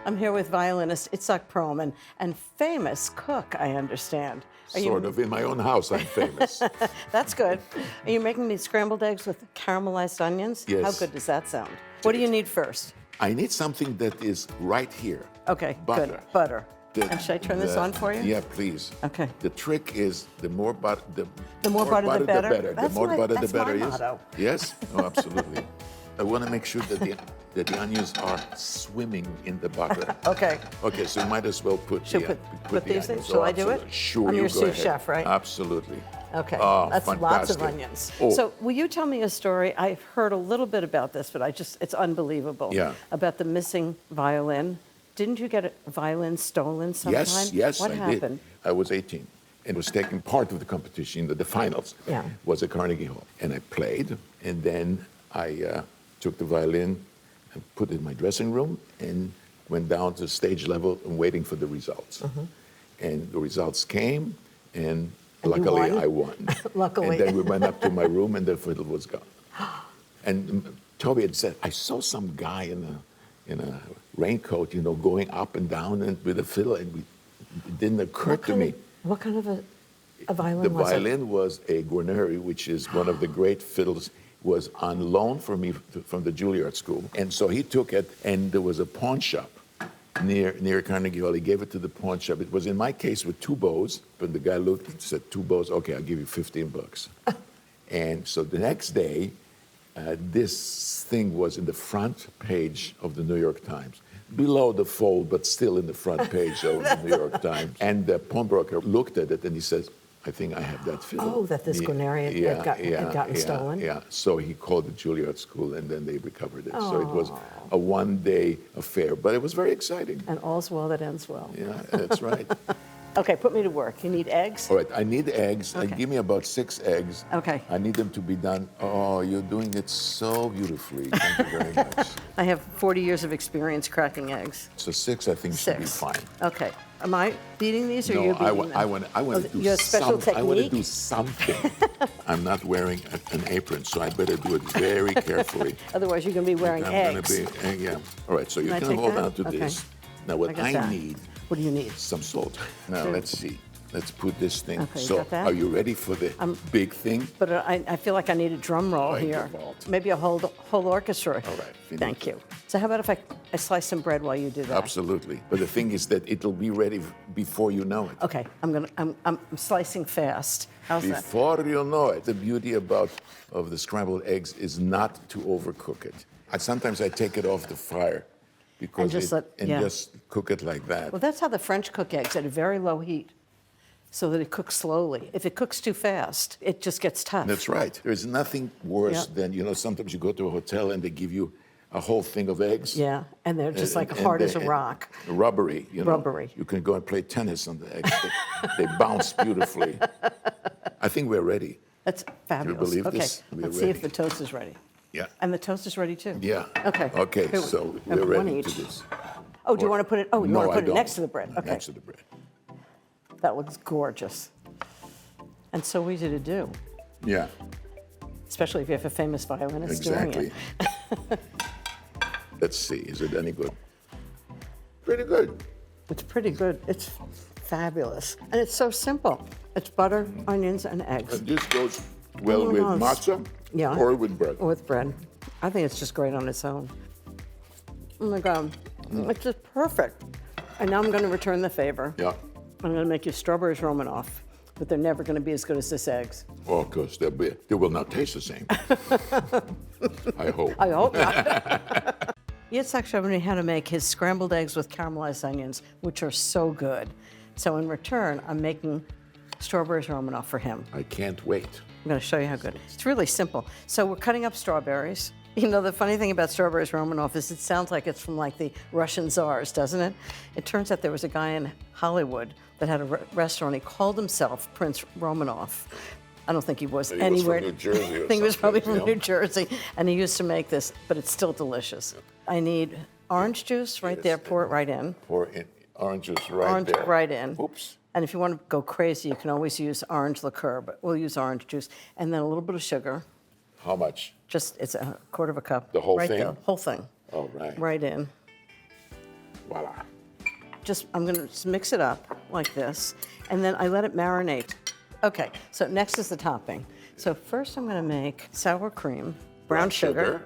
I'm here with violinist Itzhak Perlman and famous cook, I understand. Sort of. In my own house, I'm famous. That's good. Are you making these scrambled eggs with caramelized onions? Yes. How good does that sound? What do you need first? I need something that is right here. Okay, Butter. good. Butter. And should I turn this on for you? Yeah, please. Okay. The trick is the more butter, The more butter, the better? The more butter, the That's better. my Yes. motto. Yes. Oh, absolutely. I want to make sure that the onions are swimming in the butter. Okay. Okay, so you might as well put Should the, put the these onions. things? Shall Oh, I do it? absolutely. Sure, I'm you your go sous ahead. chef, right? Absolutely. Okay. Oh, That's lots of fantastic. onions. Oh. So will you tell me a story? I've heard a little bit about this, but it's unbelievable. Yeah. About the missing violin. Didn't you get a violin stolen sometime? Yes, What I happened? did. I was 18 and was taking part of the competition. The finals Yeah. was at Carnegie Hall. And I played, and then I took the violin and put it in my dressing room and went down to stage level and waiting for the results. And the results came, and luckily won? I won. Luckily. And then we went up to my room, and the fiddle was gone. And Toby had said, I saw some guy in a raincoat, going up and down and with a fiddle, and it didn't occur to me. What kind of a violin The was it? violin was a Guarneri, which is one of the great fiddles, was on loan for me from the Juilliard School. And so he took it, and there was a pawn shop near Carnegie Hall. He gave it to the pawn shop. It was, in my case, with two bows. But the guy looked and said, 2 bows, okay, I'll give you $15. And so the next day, this thing was in the front page of the New York Times. Below the fold, but still in the front page of the New York Times. And the pawnbroker looked at it and he says, I think I have that fiddle. Oh, that this Guarneri had gotten stolen? Yeah, so he called the Juilliard School and then they recovered it. So it was a one-day affair, but it was very exciting. And all's well that ends well. Yeah, that's right. Okay, put me to work. You need eggs? All right, I need eggs. Okay. Give me about 6 eggs. Okay. I need them to be done. Oh, you're doing it so beautifully. Thank you very much. I have 40 years of experience cracking eggs. So 6, I think, should be 6. fine. Okay. Am I beating these or No, you beating them? I want to do you have special some, I want to technique? do something. I'm not wearing an apron, so I better do it very carefully. Otherwise, you're going to be wearing I'm eggs. gonna be, yeah. All right, so you Can I can take hold that? on to Okay. this. Now, what got I that. need, What do you need? some salt. Now, Sure. let's see. Let's put this thing. Okay, you So, got that? are you ready for the big thing? But I feel like I need a drum roll By here. default. Maybe a whole orchestra. All right, finish Thank it. you. So how about if I slice some bread while you do that? Absolutely. But the thing is that it'll be ready before you know it. Okay, I'm slicing fast. How's that? Before you know it. The beauty of the scrambled eggs is not to overcook it. Sometimes I take it off the fire because just cook it like that. Well, that's how the French cook eggs, at a very low heat, so that it cooks slowly. If it cooks too fast, it just gets tough. That's right. There's nothing worse than, sometimes you go to a hotel and they give you a whole thing of eggs. Yeah, and they're just like hard as a rock. Rubbery, Rubbery. You can go and play tennis on the eggs. They bounce beautifully. I think we're ready. That's fabulous. believe okay, this? We're let's see if ready. the toast is ready. Yeah. And the toast is ready too? Yeah. Okay. Okay, Here so have we're one ready each. to this. Oh, do you want to put it? Oh, you No, want to I put it don't. next to the bread? Okay. Next to the bread. That looks gorgeous. And so easy to do, Yeah, especially if you have a famous violinist doing exactly. it. Let's see, is it any good? Pretty good. It's pretty good. It's fabulous. And it's so simple. It's butter, onions, and eggs. And this goes well Oh, with nice. matzah Yeah. or with bread. With bread. I think it's just great on its own. Oh my God, it's just perfect. And now I'm going to return the favor. Yeah. I'm going to make you strawberries Romanoff, but they're never going to be as good as this eggs. Well, of course, they will not taste the same. I hope. I hope not. Itzhak showed me how to make his scrambled eggs with caramelized onions, which are so good. So in return, I'm making strawberries Romanoff for him. I can't wait. I'm going to show you how good. It's really simple. So we're cutting up strawberries. You know, the funny thing about Strawberries Romanoff is it sounds like it's from like the Russian czars, doesn't it? It turns out there was a guy in Hollywood that had a restaurant. He called himself Prince Romanoff. I don't think he was He was anywhere. from New Jersey or I think he was probably something, from New Jersey. And he used to make this, but it's still delicious. I need orange juice right there. Pour it right in. Pour in orange juice right Orange there. right in. Oops. And if you want to go crazy, you can always use orange liqueur, but we'll use orange juice. And then a little bit of sugar. How much? Just, it's a quarter of a cup. The whole right thing? There, whole thing. All right. Right in. Voila. I'm gonna just mix it up like this, and then I let it marinate. Okay, so next is the topping. So first I'm gonna make sour cream, brown sugar,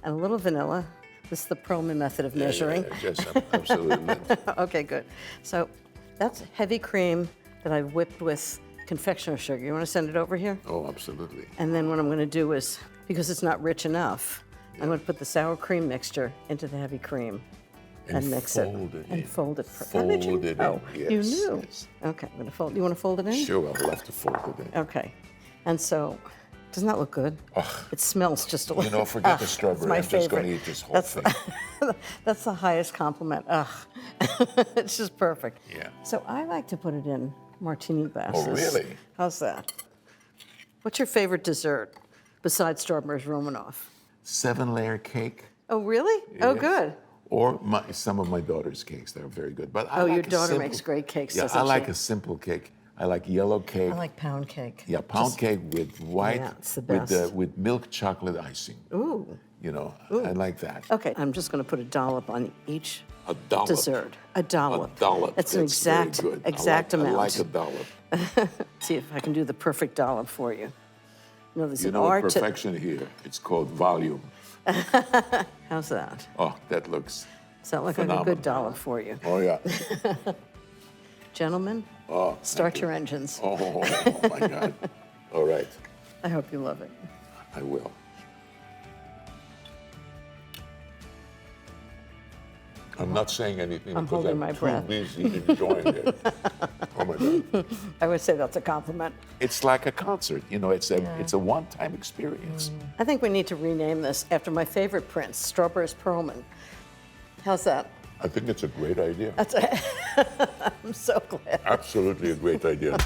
and a little vanilla. This is the Perlman method of measuring. Yes, absolutely. Okay, good. So that's heavy cream that I whipped with confectioner sugar. You wanna send it over here? Oh, absolutely. And then what I'm gonna do is, because it's not rich enough, I'm gonna put the sour cream mixture into the heavy cream and mix it. And fold it. How did you know? Yes, You knew. yes. Okay, I'm gonna fold. You wanna fold it in? Sure, I'll have to fold it in. Okay. And so, doesn't that look good? It smells just a little. You know, forget the strawberry. My I'm just going to favorite. eat this whole thing. That's the highest compliment. Ugh. It's just perfect. Yeah. So I like to put it in martini glasses. Oh, really? How's that? What's your favorite dessert besides Strawberries Romanoff? 7-layer cake. Oh, really? Oh, Yes. good. Or some of my daughter's cakes. They're very good. But I Oh, like your a daughter simple- makes great cakes, Yeah, doesn't I like she? a simple cake. I like yellow cake. I like pound cake. Yeah, pound cake with white, Yeah, it's the best. with milk chocolate icing. Ooh. You know, I like that. Okay, I'm just going to put a dollop on each A dollop. dessert. A dollop. A dollop. That's an very exact good. exact amount. I like a dollop. See if I can do the perfect dollop for you. You know, there's You an know, art to. perfection here. It's called volume. How's that? Oh, that looks. Does that look like a phenomenal. good dollop for you? Oh yeah. Gentlemen, Oh. start your engines. Oh my God. All right, I hope you love it. I will. I'm not saying anything I'm because holding I'm my too breath. busy enjoying it. Oh my God. I would say that's a compliment. It's like a concert. You know, it's a one-time experience. I think we need to rename this after my favorite prince, Strawberries Perlman. How's that? I think it's a great idea. I'm so glad. Absolutely a great idea.